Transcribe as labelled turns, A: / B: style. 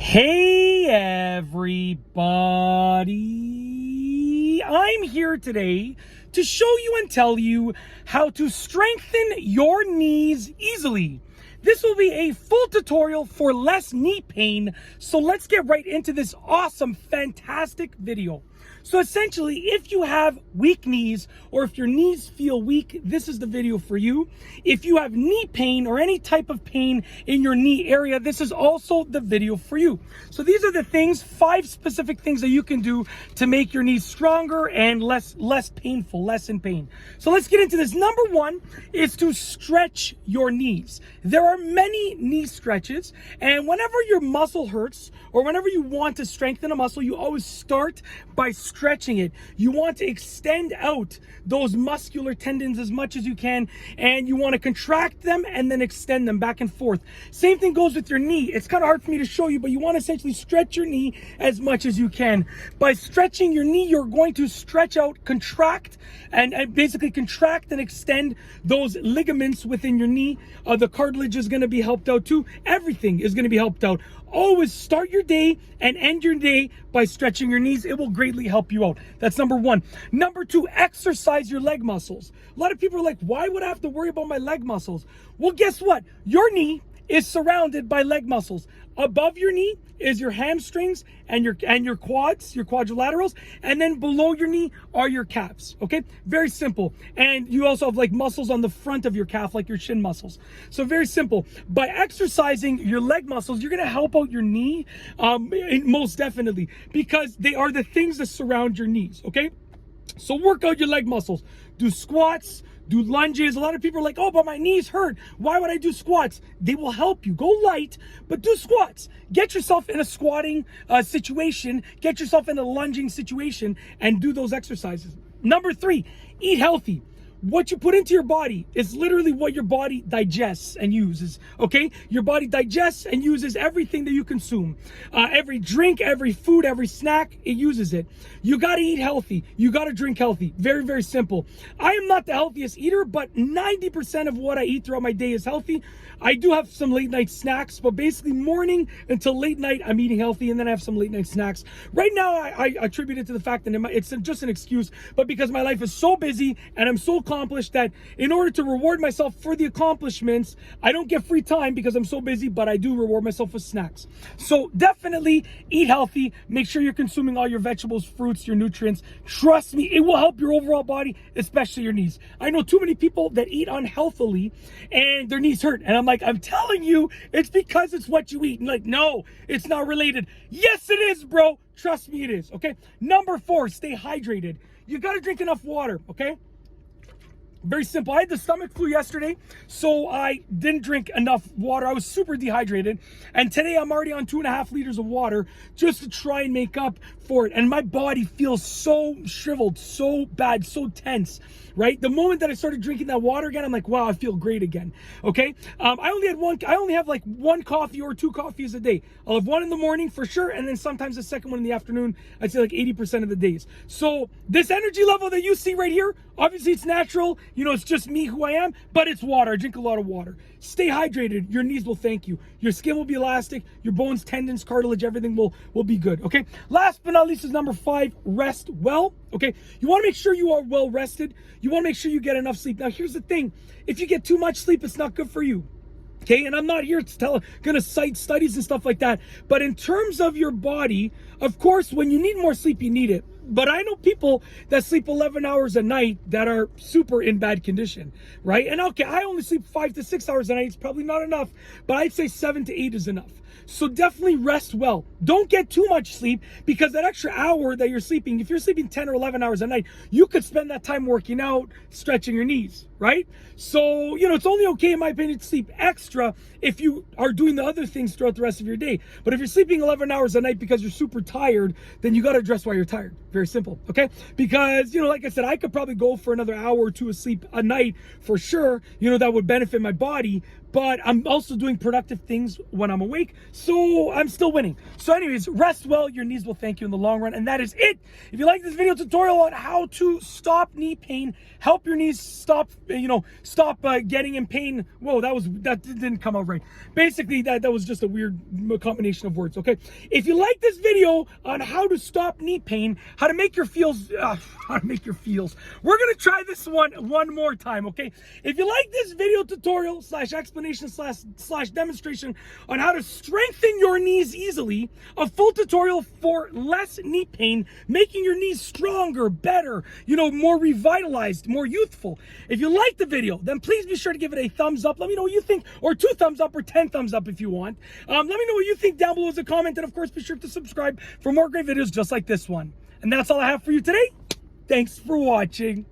A: Hey everybody, I'm here today to show you and tell you how to strengthen your knees easily. This will be a full tutorial for less knee pain, so let's get right into this awesome, fantastic video. So essentially, if you have weak knees or if your knees feel weak, this is the video for you. If you have knee pain or any type of pain in your knee area, this is also the video for you. So these are the things, 5 specific things that you can do to make your knees stronger and less painful, less in pain. So let's get into this. Number 1 is to stretch your knees. There are many knee stretches, and whenever your muscle hurts or whenever you want to strengthen a muscle, you always start by stretching it. You want to extend out those muscular tendons as much as you can, and you want to contract them and then extend them back and forth. Same thing goes with your knee. It's kind of hard for me to show you, but you want to essentially stretch your knee as much as you can. By stretching your knee, you're going to stretch out, contract, and basically contract and extend those ligaments within your knee. The cartilage is going to be helped out too. Everything is going to be helped out. Always start your day and end your day by stretching your knees. It will greatly help you out. That's number 1. Number 2, exercise your leg muscles. A lot of people are like, why would I have to worry about my leg muscles? Well, guess what? Your knee is surrounded by leg muscles. Above your knee is your hamstrings and your quads, your quadrilaterals, and then below your knee are your calves. Okay, very simple. And you also have like muscles on the front of your calf, like your shin muscles. So very simple. By exercising your leg muscles, you're gonna help out your knee, most definitely, because they are the things that surround your knees. Okay, so work out your leg muscles. Do squats, do lunges. A lot of people are like, oh, but my knees hurt. Why would I do squats? They will help you. Go light, but do squats. Get yourself in a squatting situation. Get yourself in a lunging situation and do those exercises. Number 3, eat healthy. What you put into your body is literally what your body digests and uses, okay? Your body digests and uses everything that you consume. Every drink, every food, every snack, it uses it. You gotta eat healthy. You gotta drink healthy. Very, very simple. I am not the healthiest eater, but 90% of what I eat throughout my day is healthy. I do have some late night snacks, but basically morning until late night, I'm eating healthy, and then I have some late night snacks. Right now, I attribute it to the fact that it's just an excuse, but because my life is so busy and I'm so accomplished that in order to reward myself for the accomplishments, I don't get free time because I'm so busy, but I do reward myself with snacks. So definitely eat healthy. Make sure you're consuming all your vegetables, fruits, your nutrients. Trust me, it will help your overall body, especially your knees. I know too many people that eat unhealthily and their knees hurt. And I'm telling you, it's because it's what you eat. And like, no, it's not related. Yes, it is, bro. Trust me, it is. Okay. Number 4, stay hydrated. You got to drink enough water. Okay. Very simple. I had the stomach flu yesterday, so I didn't drink enough water. I was super dehydrated. And today I'm already on 2.5 liters of water just to try and make up for it. And my body feels so shriveled, so bad, so tense, right? The moment that I started drinking that water again, I'm like, wow, I feel great again. Okay. I only have like 1 coffee or 2 coffees a day. I'll have 1 in the morning for sure. And then sometimes the second one in the afternoon. I'd say like 80% of the days. So this energy level that you see right here, obviously it's natural. You know, it's just me who I am, but it's water. I drink a lot of water. Stay hydrated. Your knees will thank you. Your skin will be elastic. Your bones, tendons, cartilage, everything will be good. Okay. Last but not least is number 5, rest well. Okay. You want to make sure you are well rested. You want to make sure you get enough sleep. Now, here's the thing. If you get too much sleep, it's not good for you. Okay, and I'm not here to gonna cite studies and stuff like that. But in terms of your body, of course, when you need more sleep, you need it. But I know people that sleep 11 hours a night that are super in bad condition, right? And okay, I only sleep 5 to 6 hours a night. It's probably not enough, but I'd say 7 to 8 is enough. So definitely rest well. Don't get too much sleep, because that extra hour that you're sleeping, if you're sleeping 10 or 11 hours a night, you could spend that time working out, stretching your knees, right? So, you know, it's only okay, in my opinion, to sleep extra if you are doing the other things throughout the rest of your day. But if you're sleeping 11 hours a night because you're super tired, then you got to address why you're tired. Very simple, okay? Because, you know, like I said, I could probably go for another hour or 2 of sleep a night for sure. You know, that would benefit my body. But I'm also doing productive things when I'm awake, so I'm still winning. So anyways, rest well. Your knees will thank you in the long run. And that is it. If you like this video tutorial on how to stop knee pain, help your knees stop, stop getting in pain. Whoa, that didn't come out right. Basically, that was just a weird combination of words, okay? If you like this video on how to stop knee pain, how to make your feels, we're gonna try this one more time, okay? If you like this video tutorial / explanation / demonstration on how to strengthen your knees easily, a full tutorial for less knee pain, making your knees stronger, better, more revitalized, more youthful. If you like the video, then please be sure to give it a thumbs up. Let me know what you think, or 2 thumbs up, or 10 thumbs up if you want. Let me know what you think down below as a comment, and of course, be sure to subscribe for more great videos just like this one. And that's all I have for you today. Thanks for watching.